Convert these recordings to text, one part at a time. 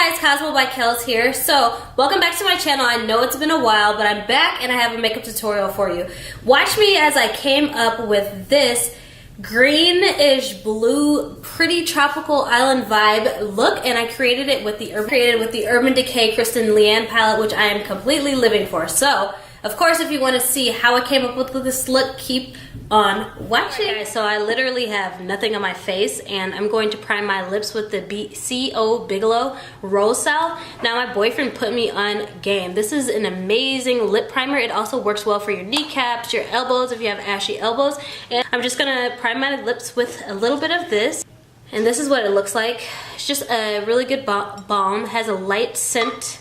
guys, Cosmo by Kels here. So, welcome back to my channel. I know it's been a while, but I'm back and I have a makeup tutorial for you. Watch me as I came up with this greenish blue, pretty tropical island vibe look, and I created it with the Urban Decay Kristen Leanne palette, which I am completely living for. So, of course, if you want to see how I came up with this look, keep on watching. Right, guys, so I literally have nothing on my face, and I'm going to prime my lips with the C.O. Bigelow Rose Salve. Now, my boyfriend put me on game. This is an amazing lip primer. It also works well for your kneecaps, your elbows, if you have ashy elbows. And I'm just gonna prime my lips with a little bit of this. And this is what it looks like. It's just a really good balm. It has a light scent.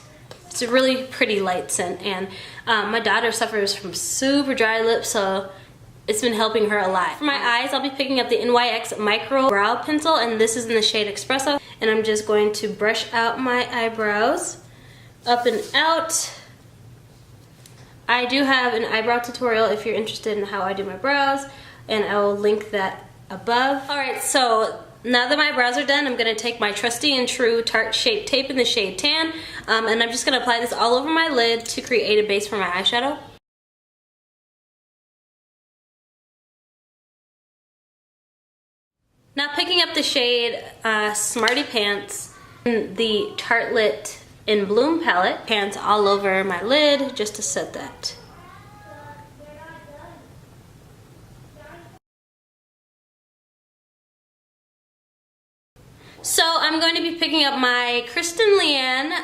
It's a really pretty light scent. And my daughter suffers from super dry lips, so it's been helping her a lot. For my eyes, I'll be picking up the NYX Micro Brow Pencil, and this is in the shade Espresso. And I'm just going to brush out my eyebrows, up and out. I do have an eyebrow tutorial if you're interested in how I do my brows, and I will link that above. Alright, so now that my brows are done, I'm going to take my trusty and true Tarte Shape Tape in the shade Tan, and I'm just going to apply this all over my lid to create a base for my eyeshadow. Now picking up the shade Smarty Pants in the Tartelette in Bloom palette, pants all over my lid just to set that. So I'm going to be picking up my Kristen Leanne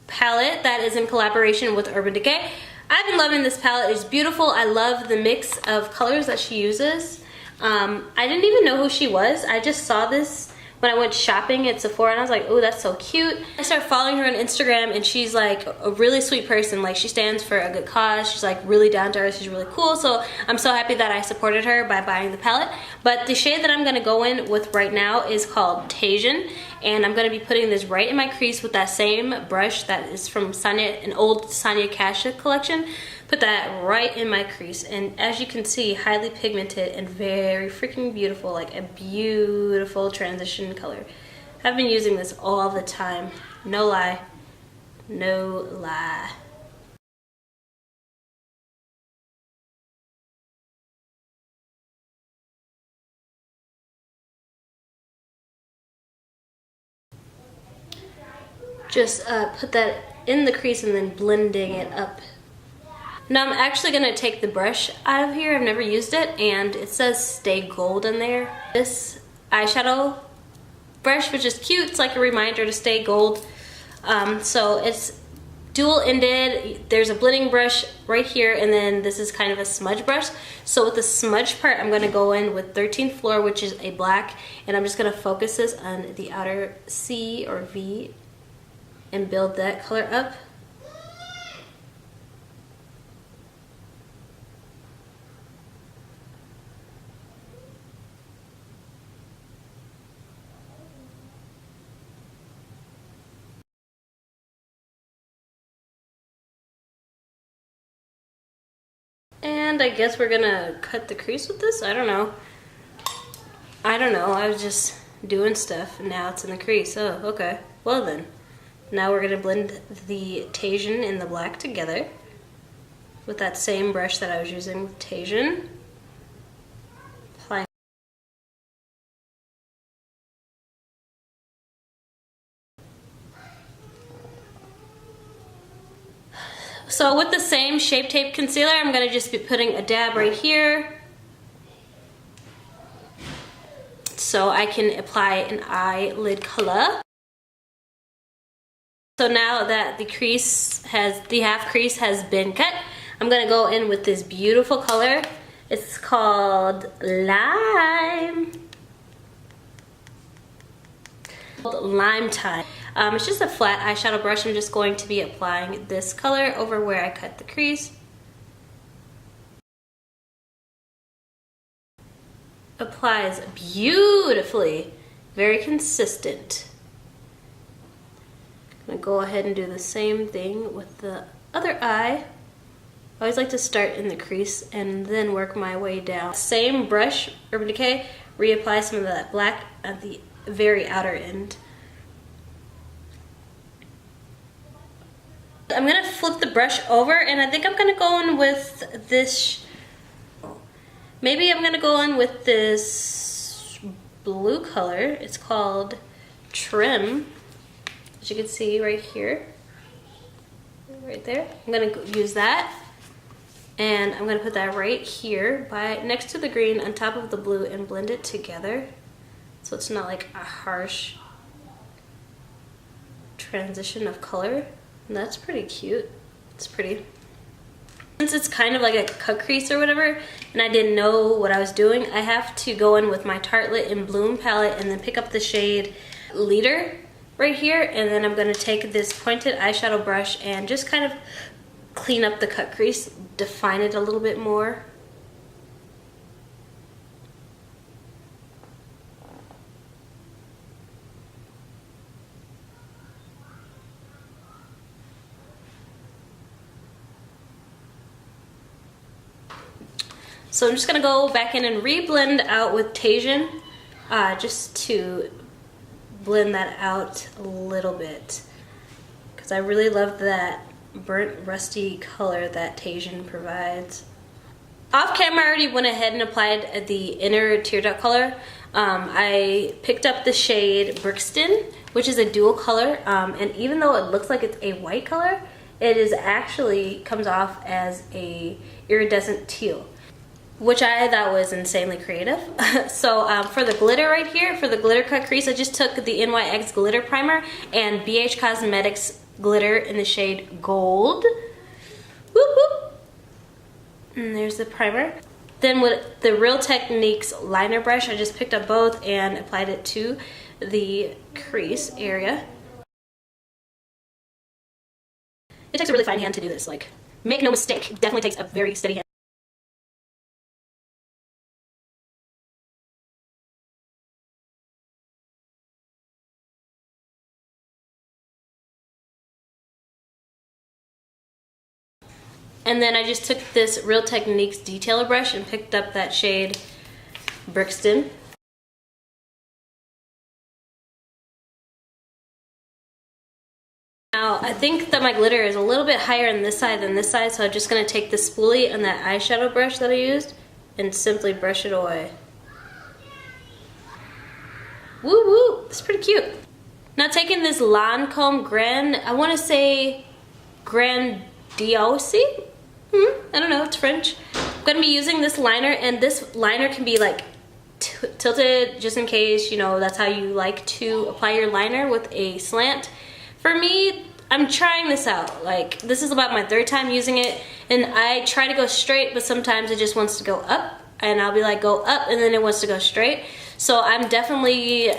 palette that is in collaboration with Urban Decay. I've been loving this palette. It's beautiful. I love the mix of colors that she uses. I didn't even know who she was. I just saw this when I went shopping at Sephora, and I was like, oh, that's so cute. I started following her on Instagram, and she's like a really sweet person. Like, she stands for a good cause. She's like really down to earth. She's really cool. So I'm so happy that I supported her by buying the palette. But the shade that I'm gonna go in with right now is called Tajin, and I'm gonna be putting this right in my crease with that same brush that is from an old Sonia Kashuk collection. Put that right in my crease, and as you can see, highly pigmented and very freaking beautiful, like a beautiful transition color. I've been using this all the time, no lie, no lie. Just put that in the crease and then blending it up. Now I'm actually gonna take the brush out of here. I've never used it, and it says Stay Gold in there. This eyeshadow brush, which is cute, it's like a reminder to stay gold. So it's dual-ended. There's a blending brush right here, and then this is kind of a smudge brush. So with the smudge part, I'm gonna go in with 13th Floor, which is a black, and I'm just gonna focus this on the outer C or V and build that color up. And I guess we're gonna cut the crease with this? I don't know. I was just doing stuff, and now it's in the crease. Oh, okay. Well then. Now we're gonna blend the Tajin and the black together with that same brush that I was using with Tajin. So with the same Shape Tape concealer, I'm gonna just be putting a dab right here so I can apply an eyelid color. So now that the half crease has been cut, I'm gonna go in with this beautiful color. It's called Lime. Lime Time. It's just a flat eyeshadow brush. I'm just going to be applying this color over where I cut the crease. Applies beautifully, very consistent. I'm gonna go ahead and do the same thing with the other eye. I always like to start in the crease and then work my way down. Same brush, Urban Decay, reapply some of that black at the very outer end. I'm gonna flip the brush over, and I think I'm gonna go in with this, maybe I'm gonna go in with this blue color. It's called Trim, as you can see right here, right there. I'm gonna use that, and I'm gonna put that right here next to the green on top of the blue and blend it together so it's not like a harsh transition of color. And that's pretty cute. It's pretty. Since it's kind of like a cut crease or whatever, and I didn't know what I was doing, I have to go in with my Tartelette in Bloom palette and then pick up the shade Leader right here, and then I'm going to take this pointed eyeshadow brush and just kind of clean up the cut crease, define it a little bit more. So I'm just gonna go back in and re-blend out with Tasian, just to blend that out a little bit, because I really love that burnt rusty color that Tasian provides. Off camera, I already went ahead and applied the inner tear duct color. I picked up the shade Brixton, which is a dual color, and even though it looks like it's a white color, it is actually comes off as a iridescent teal, which I thought was insanely creative. So for the glitter right here, for the glitter cut crease, I just took the NYX glitter primer and BH Cosmetics glitter in the shade Gold. Whoop whoop. And there's the primer. Then with the Real Techniques liner brush, I just picked up both and applied it to the crease area. It takes a really fine hand to do this, like, make no mistake, it definitely takes a very steady hand. And then I just took this Real Techniques detailer brush and picked up that shade Brixton. Now, I think that my glitter is a little bit higher on this side than this side, so I'm just going to take the spoolie and that eyeshadow brush that I used and simply brush it away. Woo woo! It's pretty cute. Now taking this Lancome Grand, I want to say Grandiose? I don't know, it's French. I'm going to be using this liner, and this liner can be like tilted just in case, you know, that's how you like to apply your liner, with a slant. For me, I'm trying this out. Like, this is about my third time using it, and I try to go straight, but sometimes it just wants to go up, and I'll be like, go up, and then it wants to go straight. So I'm definitely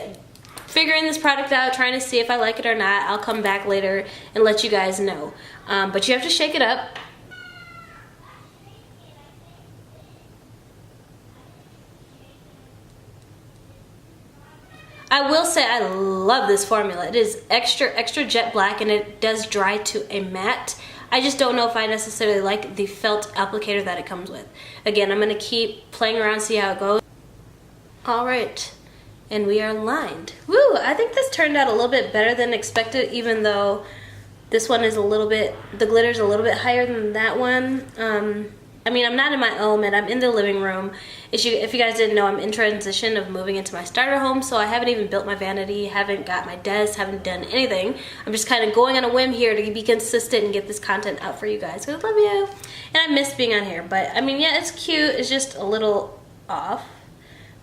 figuring this product out, trying to see if I like it or not. I'll come back later and let you guys know. But you have to shake it up. I will say I love this formula. It is extra jet black, and it does dry to a matte. I just don't know if I necessarily like the felt applicator that it comes with. Again, I'm going to keep playing around, see how it goes. Alright, and we are lined. Woo! I think this turned out a little bit better than expected, even though this one is a little bit, the glitter's a little bit higher than that one. I mean, I'm not in my element. I'm in the living room. If you guys didn't know, I'm in transition of moving into my starter home, so I haven't even built my vanity, haven't got my desk, haven't done anything. I'm just kind of going on a whim here to be consistent and get this content out for you guys. I love you. And I miss being on here, but I mean, yeah, it's cute. It's just a little off,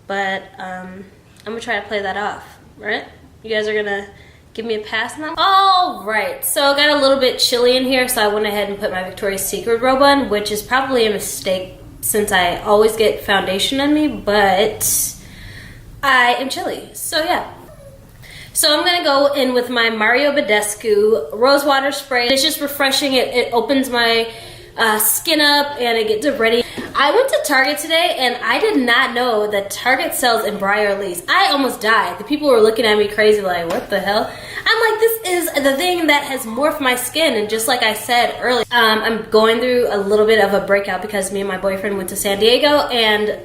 but I'm gonna try to play that off, right? You guys are gonna give me a pass now? Alright, so I got a little bit chilly in here, so I went ahead and put my Victoria's Secret robe on, which is probably a mistake since I always get foundation on me, but I am chilly, so yeah. So I'm gonna go in with my Mario Badescu Rose Water Spray. It's just refreshing. It opens my skin up and it gets it ready. I went to Target today and I did not know that Target sells Embryar Elise. I almost died. The people were looking at me crazy like, what the hell? I'm like, this is the thing that has morphed my skin, and just like I said earlier, I'm going through a little bit of a breakout because me and my boyfriend went to San Diego, and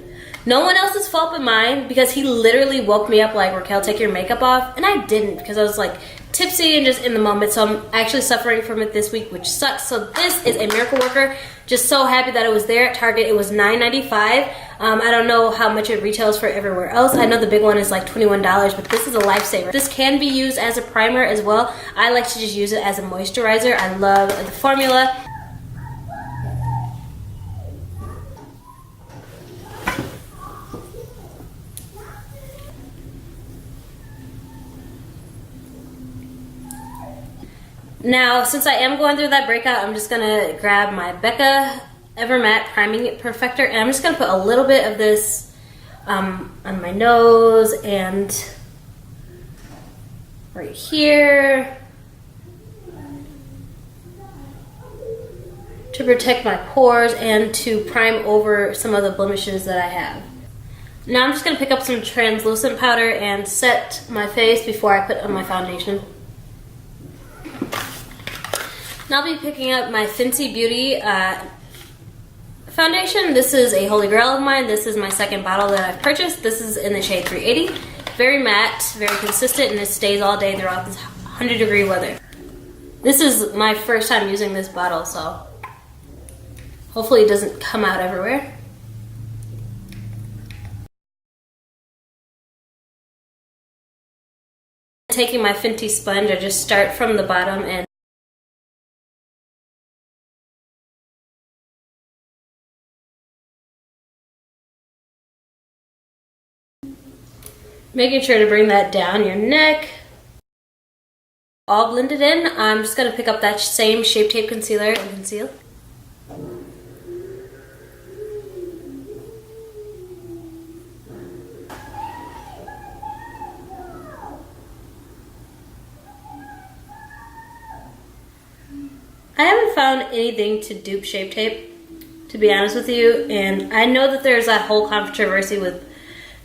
No one else's fault but mine, because he literally woke me up like, Raquel, take your makeup off. And I didn't, because I was like tipsy and just in the moment. So I'm actually suffering from it this week, which sucks. So this is a Miracle Worker. Just so happy that it was there at Target. It was $9.95. I don't know how much it retails for everywhere else. I know the big one is like $21, but this is a lifesaver. This can be used as a primer as well. I like to just use it as a moisturizer. I love the formula. Now, since I am going through that breakout, I'm just gonna grab my Becca Evermatte Priming Perfector, and I'm just gonna put a little bit of this on my nose and right here to protect my pores and to prime over some of the blemishes that I have. Now I'm just gonna pick up some translucent powder and set my face before I put on my foundation. Now I'll be picking up my Fenty Beauty foundation. This is a holy grail of mine. This is my second bottle that I've purchased. This is in the shade 380. Very matte, very consistent, and it stays all day throughout this 100-degree weather. This is my first time using this bottle, so hopefully it doesn't come out everywhere. Taking my Fenty sponge, I just start from the bottom and making sure to bring that down your neck. All blended in. I'm just going to pick up that same Shape Tape concealer and conceal. I haven't found anything to dupe Shape Tape, to be honest with you, and I know that there's that whole controversy with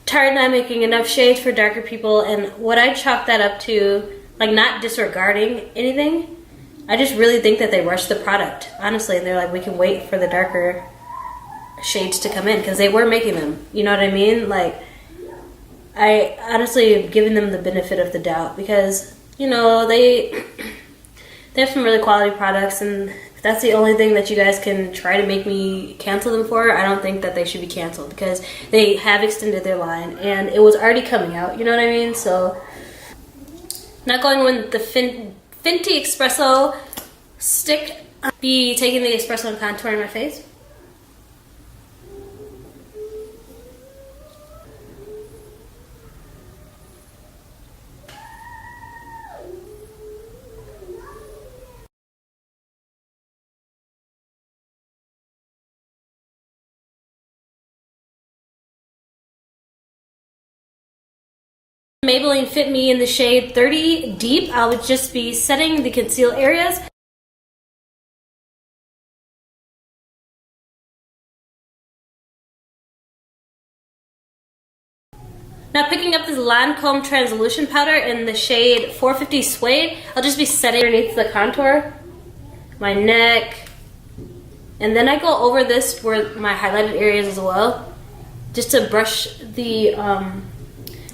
Tarte not making enough shades for darker people, and what I chalk that up to, like, not disregarding anything, I just really think that they rushed the product, honestly, and they're like, we can wait for the darker shades to come in, because they were making them, you know what I mean? Like, I honestly have given them the benefit of the doubt, because, you know, they have some really quality products, and if that's the only thing that you guys can try to make me cancel them for, I don't think that they should be canceled, because they have extended their line and it was already coming out, you know what I mean? So, not going with the Fenty Espresso stick. I'll be taking the espresso and contouring my face. Maybelline Fit Me in the shade 30 Deep. I would just be setting the conceal areas. Now picking up this Lancome Translucent Powder in the shade 450 Suede. I'll just be setting underneath the contour, my neck, and then I go over this where my highlighted areas as well, just to brush the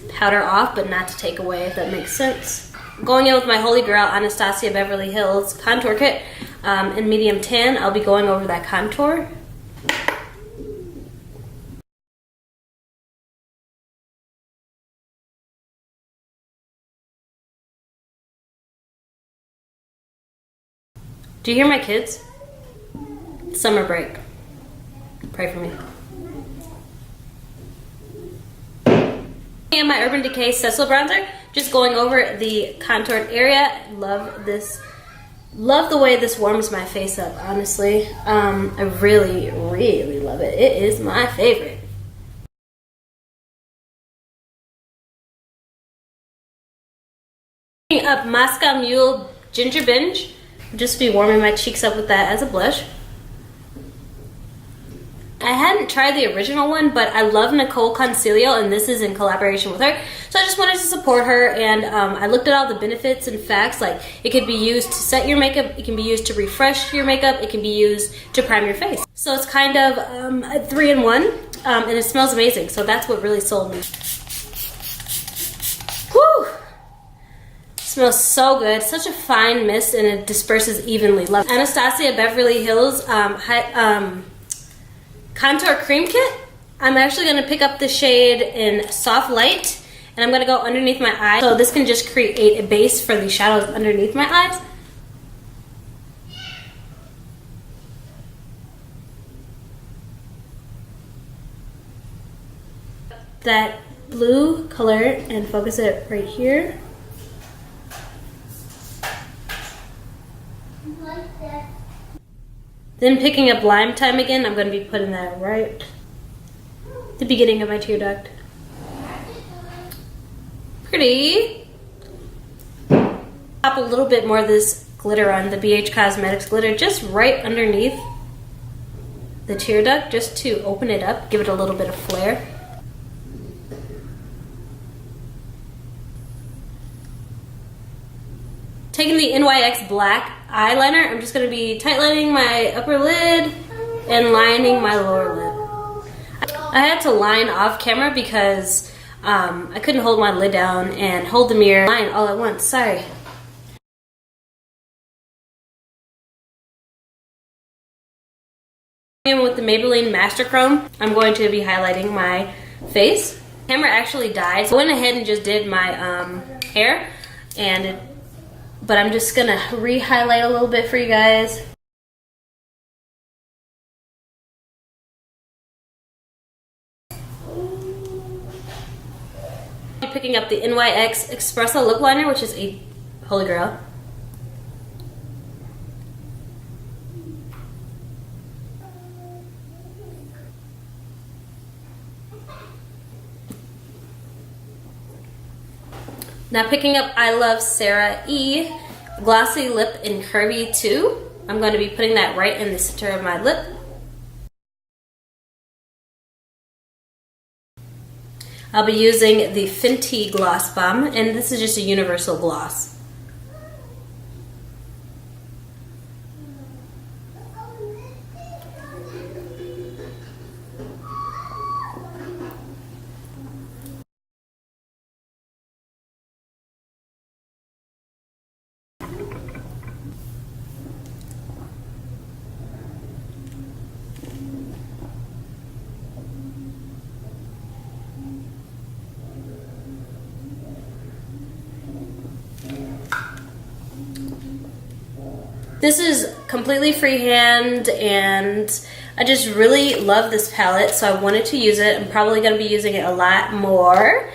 powder off, but not to take away, if that makes sense. Going in with my Holy Grail Anastasia Beverly Hills Contour Kit in medium tan. I'll be going over that contour. Do you hear my kids? Summer break. Pray for me. And my Urban Decay Cecil bronzer, just going over the contoured area. Love this. Love the way this warms my face up, honestly. I really, really love it. It is my favorite. Picking up Moscow Mule Ginger Binge. Just be warming my cheeks up with that as a blush. I hadn't tried the original one, but I love Nicole Concilio, and this is in collaboration with her. So I just wanted to support her, and I looked at all the benefits and facts. Like, it could be used to set your makeup, it can be used to refresh your makeup, it can be used to prime your face. So it's kind of a 3-in-1. and it smells amazing. So that's what really sold me. Whew! Smells so good. Such a fine mist, and it disperses evenly. Love it. Anastasia Beverly Hills Contour Cream Kit. I'm actually going to pick up the shade in Soft Light, and I'm going to go underneath my eye. So this can just create a base for the shadows underneath my eyes. That blue color and focus it right here. Then picking up Lime Time again, I'm going to be putting that right at the beginning of my tear duct. Pretty. Pop a little bit more of this glitter on, the BH Cosmetics glitter, just right underneath the tear duct, just to open it up, give it a little bit of flair. Taking the NYX black eyeliner, I'm just going to be tightlining my upper lid and lining my lower lid. I had to line off camera because I couldn't hold my lid down and hold the mirror line all at once. Sorry. With the Maybelline Master Chrome, I'm going to be highlighting my face. The camera actually died, so I went ahead and just did my hair, but I'm just gonna re-highlight a little bit for you guys. I'm picking up the NYX Espresso Lip Liner, which is a holy grail. Now picking up I Love Sarah E Glossy Lip in Curvy 2. I'm going to be putting that right in the center of my lip. I'll be using the Fenty Gloss Bomb, and this is just a universal gloss. This is completely freehand, and I just really love this palette, so I wanted to use it. I'm probably going to be using it a lot more.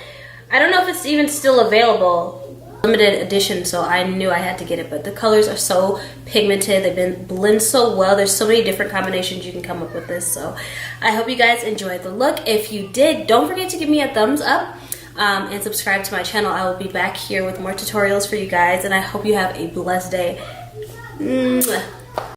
I don't know if it's even still available. Limited edition, so I knew I had to get it, but the colors are so pigmented. They blend so well. There's so many different combinations you can come up with this, so I hope you guys enjoyed the look. If you did, don't forget to give me a thumbs up and subscribe to my channel. I will be back here with more tutorials for you guys, and I hope you have a blessed day. Mwah.